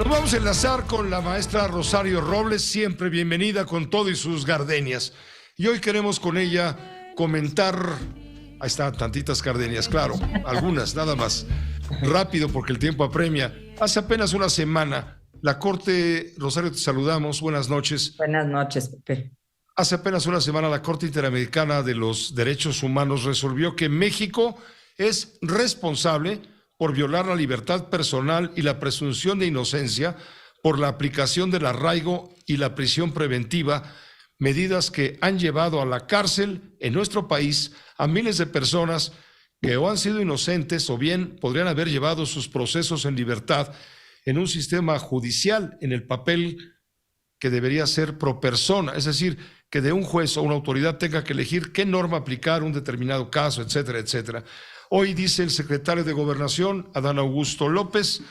Nos vamos a enlazar con la maestra Rosario Robles, siempre bienvenida con todo y sus gardenias. Y hoy queremos con ella comentar, ahí están tantitas gardenias, claro, algunas nada más, rápido porque el tiempo apremia. Hace apenas una semana, la Corte, Rosario, te saludamos, buenas noches. Buenas noches, Pepe. Hace apenas una semana la Corte Interamericana de los Derechos Humanos resolvió que México es responsable por violar la libertad personal y la presunción de inocencia por la aplicación del arraigo y la prisión preventiva, medidas que han llevado a la cárcel en nuestro país a miles de personas que o han sido inocentes o bien podrían haber llevado sus procesos en libertad en un sistema judicial en el papel que debería ser pro persona, es decir, que de un juez o una autoridad tenga que elegir qué norma aplicar un determinado caso, etcétera, etcétera. Hoy dice el secretario de Gobernación, Adán Augusto López,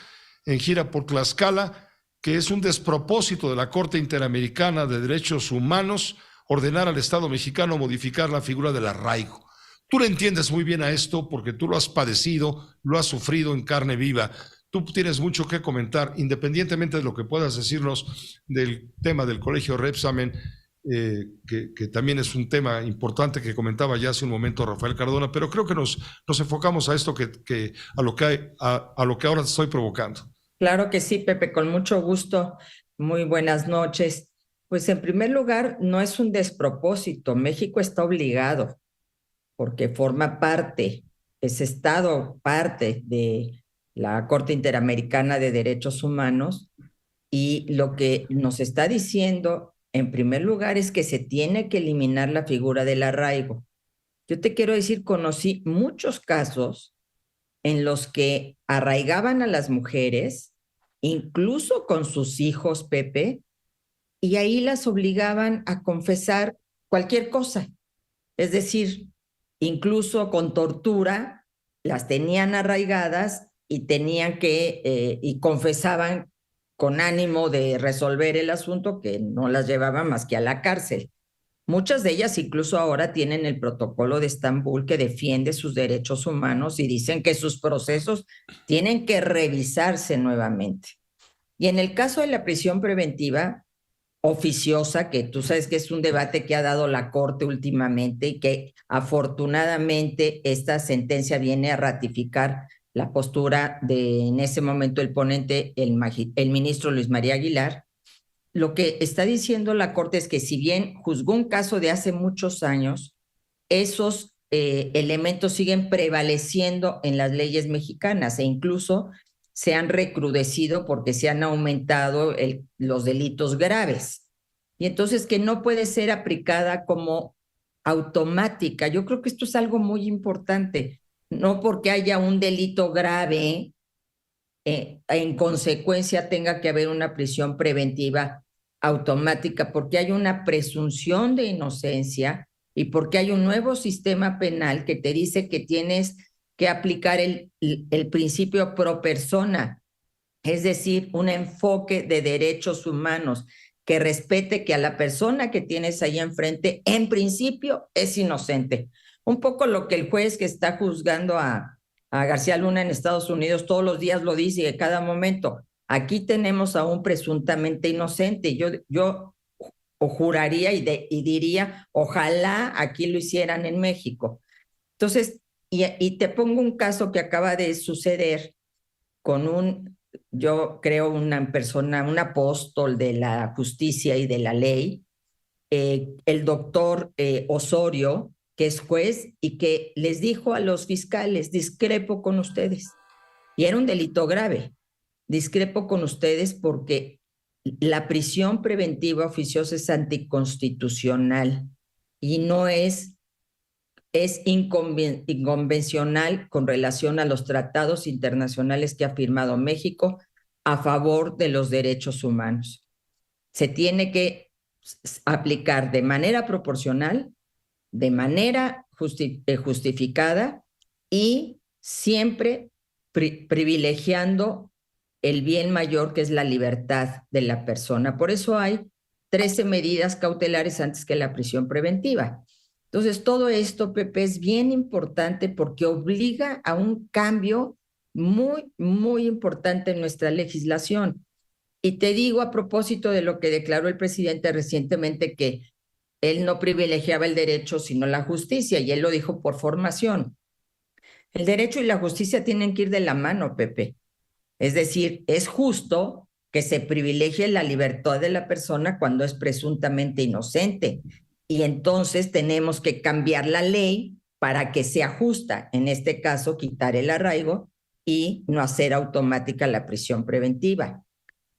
en gira por Tlaxcala, que es un despropósito de la Corte Interamericana de Derechos Humanos ordenar al Estado mexicano modificar la figura del arraigo. Tú le entiendes muy bien a esto porque tú lo has padecido, lo has sufrido en carne viva. Tú tienes mucho que comentar, independientemente de lo que puedas decirnos del tema del Colegio Repsamen, que también es un tema importante que comentaba ya hace un momento Rafael Cardona, pero creo que nos enfocamos a esto a lo que ahora te estoy provocando. Claro que sí, Pepe, con mucho gusto. Muy buenas noches. Pues en primer lugar, no es un despropósito. México está obligado porque forma parte, es Estado parte de la Corte Interamericana de Derechos Humanos y lo que nos está diciendo, en primer lugar, es que se tiene que eliminar la figura del arraigo. Yo te quiero decir, conocí muchos casos en los que arraigaban a las mujeres, incluso con sus hijos, Pepe, y ahí las obligaban a confesar cualquier cosa. Es decir, incluso con tortura, las tenían arraigadas y y confesaban con ánimo de resolver el asunto, que no las llevaba más que a la cárcel. Muchas de ellas incluso ahora tienen el protocolo de Estambul que defiende sus derechos humanos y dicen que sus procesos tienen que revisarse nuevamente. Y en el caso de la prisión preventiva oficiosa, que tú sabes que es un debate que ha dado la Corte últimamente y que afortunadamente esta sentencia viene a ratificar la postura de en ese momento el ponente, el ministro Luis María Aguilar. Lo que está diciendo la Corte es que si bien juzgó un caso de hace muchos años, esos elementos siguen prevaleciendo en las leyes mexicanas e incluso se han recrudecido porque se han aumentado los delitos graves. Y entonces que no puede ser aplicada como automática. Yo creo que esto es algo muy importante. No porque haya un delito grave, en consecuencia tenga que haber una prisión preventiva automática, porque hay una presunción de inocencia y porque hay un nuevo sistema penal que te dice que tienes que aplicar el principio pro persona, es decir, un enfoque de derechos humanos que respete que a la persona que tienes ahí enfrente, en principio, es inocente. Un poco lo que el juez que está juzgando a García Luna en Estados Unidos todos los días lo dice a cada momento. Aquí tenemos a un presuntamente inocente. Yo juraría y diría, ojalá aquí lo hicieran en México. Entonces, y te pongo un caso que acaba de suceder con yo creo, una persona, un apóstol de la justicia y de la ley, el doctor Osorio, que es juez y que les dijo a los fiscales, discrepo con ustedes. Y era un delito grave. Discrepo con ustedes porque la prisión preventiva oficiosa es anticonstitucional y no es inconvencional con relación a los tratados internacionales que ha firmado México a favor de los derechos humanos. Se tiene que aplicar de manera proporcional, de manera justificada y siempre privilegiando el bien mayor, que es la libertad de la persona. Por eso hay 13 medidas cautelares antes que la prisión preventiva. Entonces, todo esto, Pepe, es bien importante porque obliga a un cambio muy, muy importante en nuestra legislación. Y te digo a propósito de lo que declaró el presidente recientemente, que él no privilegiaba el derecho sino la justicia, y él lo dijo por formación. El derecho y la justicia tienen que ir de la mano, Pepe. Es decir, es justo que se privilegie la libertad de la persona cuando es presuntamente inocente. Y entonces tenemos que cambiar la ley para que sea justa. En este caso, quitar el arraigo y no hacer automática la prisión preventiva.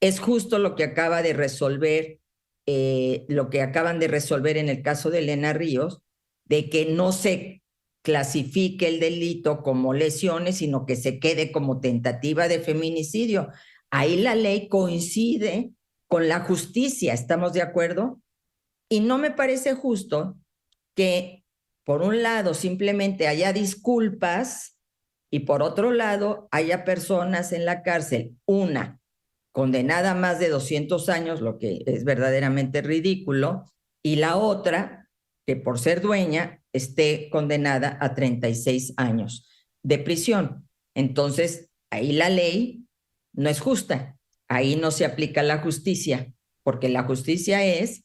Es justo lo que acaba de resolver, lo que acaban de resolver en el caso de Elena Ríos, de que no se clasifique el delito como lesiones, sino que se quede como tentativa de feminicidio. Ahí la ley coincide con la justicia, ¿estamos de acuerdo? Y no me parece justo que, por un lado, simplemente haya disculpas y por otro lado, haya personas en la cárcel, una condenada a más de 200 años, lo que es verdaderamente ridículo, y la otra, que por ser dueña, esté condenada a 36 años de prisión. Entonces, ahí la ley no es justa, ahí no se aplica la justicia, porque la justicia es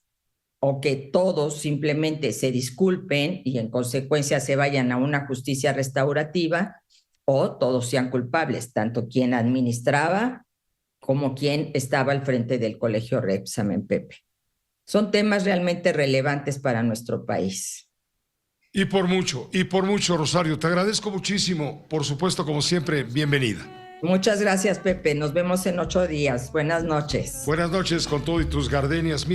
o que todos simplemente se disculpen y en consecuencia se vayan a una justicia restaurativa, o todos sean culpables, tanto quien administraba como quien estaba al frente del colegio Repsamen, Pepe. Son temas realmente relevantes para nuestro país. Y por mucho, Rosario. Te agradezco muchísimo. Por supuesto, como siempre, bienvenida. Muchas gracias, Pepe. Nos vemos en 8 días. Buenas noches. Buenas noches con todo y tus gardenias.